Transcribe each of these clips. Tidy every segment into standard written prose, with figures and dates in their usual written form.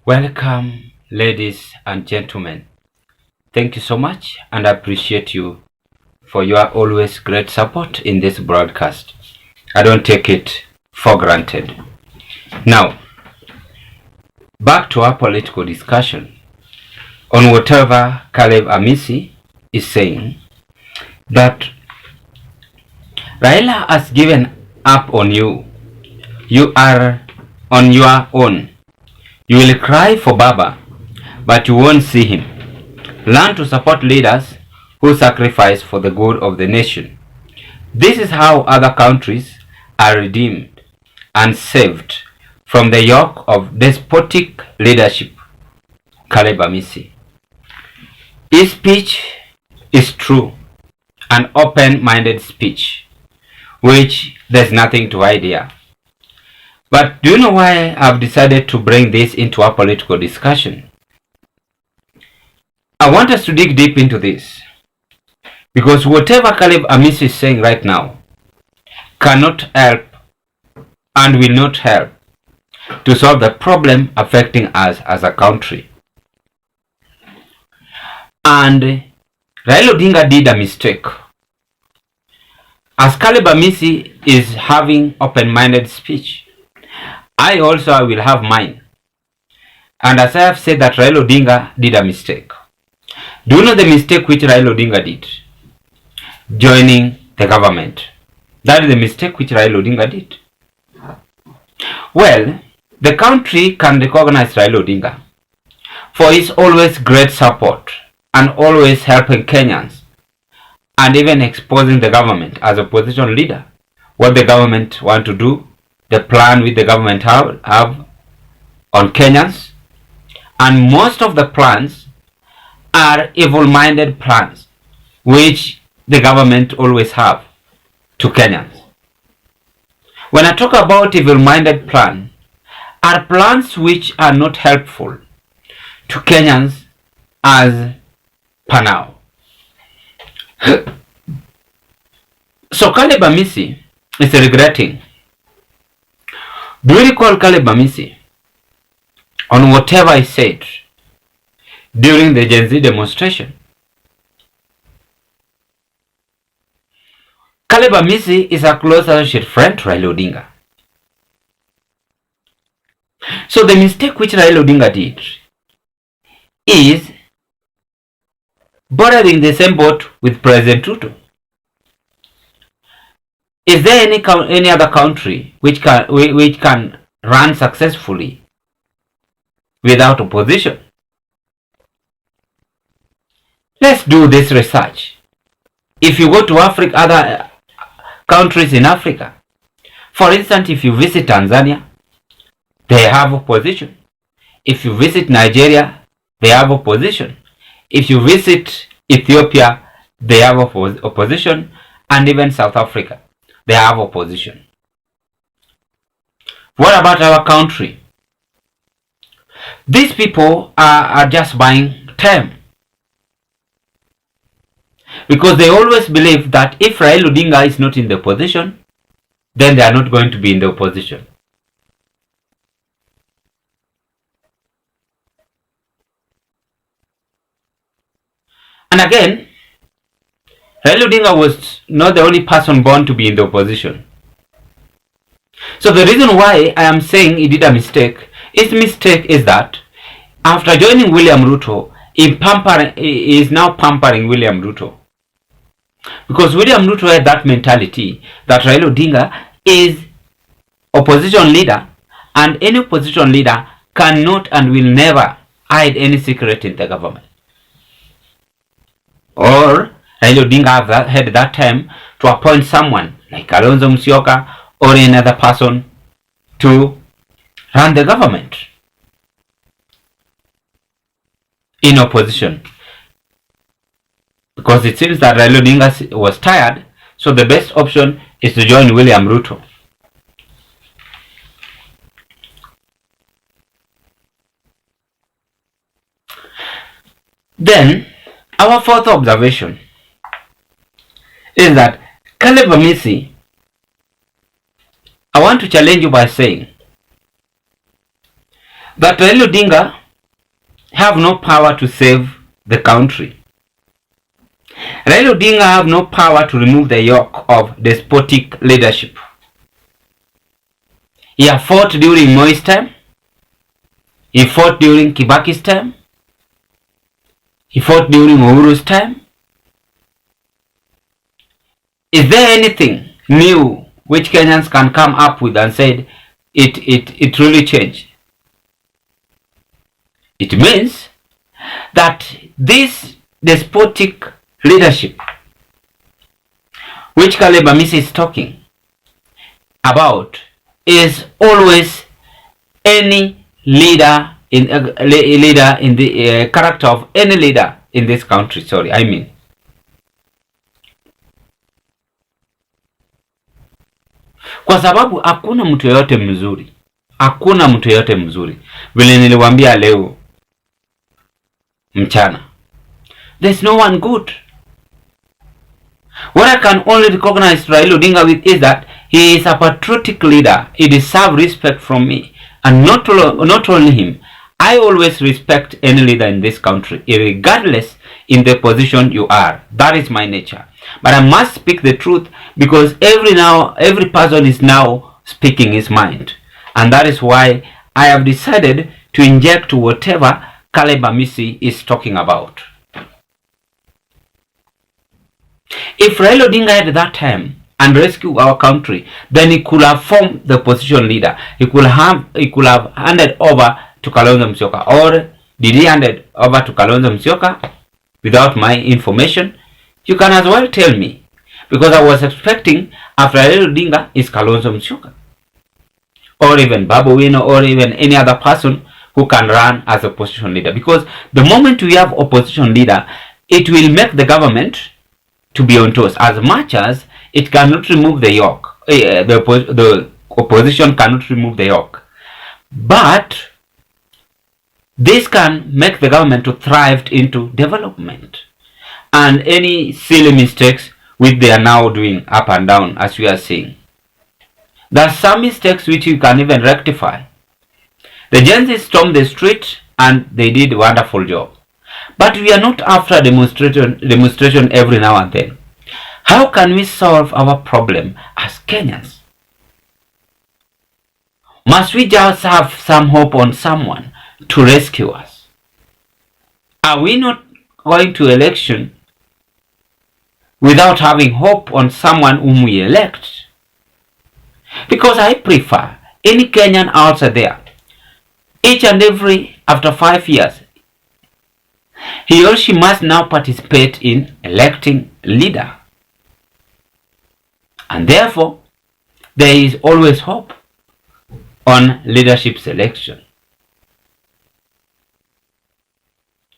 Welcome, ladies and gentlemen. Thank you so much, and I appreciate you for your always great support in this broadcast. I don't take it for granted. Now, back to our political discussion on whatever Caleb Hamisi is saying, that Raila has given up on you. You are on your own. You will cry for Baba, but you won't see him. Learn to support leaders who sacrifice for the good of the nation. This is how other countries are redeemed and saved from the yoke of despotic leadership. Caleb Hamisi. His speech is true, an open-minded speech, which there's nothing to hide here. But do you know why I've decided to bring this into our political discussion? I want us to dig deep into this, because whatever Caleb Hamisi is saying right now cannot help and will not help to solve the problem affecting us as a country. And Raila Odinga did a mistake. As Caleb Hamisi is having open-minded speech, I also will have mine. And as I have said that Raila Odinga did a mistake. Do you know the mistake which Raila Odinga did? Joining the government. That is the mistake which Raila Odinga did. Well, the country can recognize Raila Odinga for his always great support and always helping Kenyans, and even exposing the government as opposition leader. What the government want to do, the plan which the government have on Kenyans, and most of the plans are evil-minded plans which the government always have to Kenyans. When I talk about evil-minded plan, are plans which are not helpful to Kenyans as per now. So Caleb Hamisi is regretting. Do you recall Caleb Hamisi on whatever he said during the Gen Z demonstration? Caleb Hamisi is a close associate friend to Raila Odinga. So the mistake which Raila Odinga did is bordering the same boat with President Ruto. Is there any other country which can run successfully without opposition? Let's do this research. If you go to Africa, other countries in Africa, for instance, if you visit Tanzania, they have opposition. If you visit Nigeria, they have opposition. If you visit Ethiopia, they have opposition, and even South Africa, they have opposition. What about our country? These people are just buying time, because they always believe that if Raila Odinga is not in the opposition, then they are not going to be in the opposition. And again, Raila Odinga was not the only person born to be in the opposition. So the reason why I am saying he did a mistake, his mistake is that after joining William Ruto, he is now pampering William Ruto. Because William Ruto had that mentality that Raila Odinga is opposition leader, and any opposition leader cannot and will never hide any secret in the government. Or Raila Odinga had that time to appoint someone like Kalonzo Musyoka or another person to run the government in opposition. Because it seems that Raila Odinga was tired, so the best option is to join William Ruto. Then, our fourth observation is that Caleb Hamisi, I want to challenge you by saying that Raila Odinga have no power to save the country. Raila Odinga have no power to remove the yoke of despotic leadership. He have fought during Moi's time. He fought during Kibaki's time. He fought during Uhuru's time. Is there anything new which Kenyans can come up with and say it really changed? It means that this despotic leadership which Caleb Hamisi is talking about is always any leader in the character of any leader in this country. Kwa sababu hakuna mtu yoyote mzuri. Hakuna mtu yoyote mzuri. Vile niliwaambia leo mchana. There's no one good. What I can only recognize Raila Odinga with is that he is a patriotic leader. He deserves respect from me. And not only him, I always respect any leader in this country, regardless in the position you are. That is my nature. But I must speak the truth because every person is now speaking his mind. And that is why I have decided to inject whatever Caleb Hamisi is talking about. If Raila Odinga had that time and rescue our country, then he could have formed the opposition leader. He could have handed over to Kalonzo Musyoka. Or did he hand it over to Kalonzo Musyoka without my information? You can as well tell me, because I was expecting after Raila Odinga is Kalonzo Musyoka, or even Babu Wino, or even any other person who can run as opposition leader. Because the moment we have opposition leader, it will make the government to be on toes, as much as it cannot remove the yoke. The opposition cannot remove the yoke, but this can make the government to thrive into development. And any silly mistakes which they are now doing up and down, as we are seeing, there are some mistakes which you can even rectify. The Gen Z stormed the street and they did a wonderful job. But we are not after demonstration every now and then. How can we solve our problem as Kenyans? Must we just have some hope on someone to rescue us? Are we not going to election without having hope on someone whom we elect? Because I prefer any Kenyan out there, each and every after 5 years, he or she must now participate in electing leader. And therefore, there is always hope on leadership selection.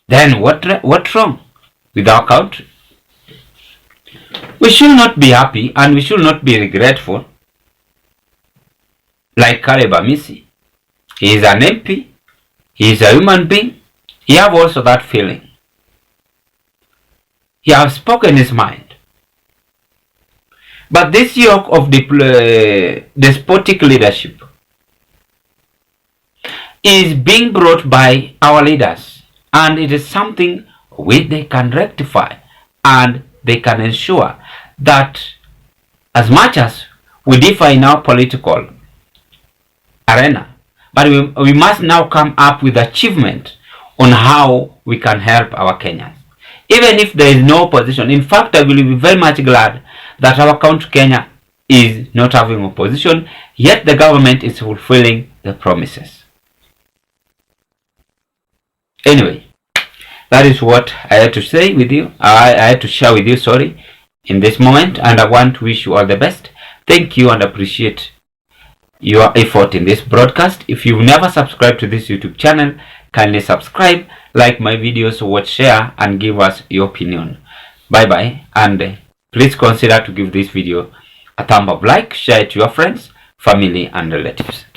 Then what's wrong with our country? We should not be happy and we should not be regretful like Caleb Hamisi. He is an MP. He is a human being. He have also that feeling. He has spoken his mind. But this yoke of despotic leadership is being brought by our leaders, and it is something which they can rectify, and they can ensure that as much as we differ in our political arena, but we must now come up with achievement on how we can help our Kenyans. Even if there is no opposition. In fact, I will be very much glad that our country Kenya is not having opposition, yet the government is fulfilling the promises. Anyway, that is what I had to say with you. I had to share with you, in this moment, and I want to wish you all the best. Thank you and appreciate your effort in this broadcast. If you've never subscribed to this YouTube channel, kindly subscribe, like my videos, watch, share, and give us your opinion. Bye bye, and please consider to give this video a thumb up, like, share it to your friends, family, and relatives.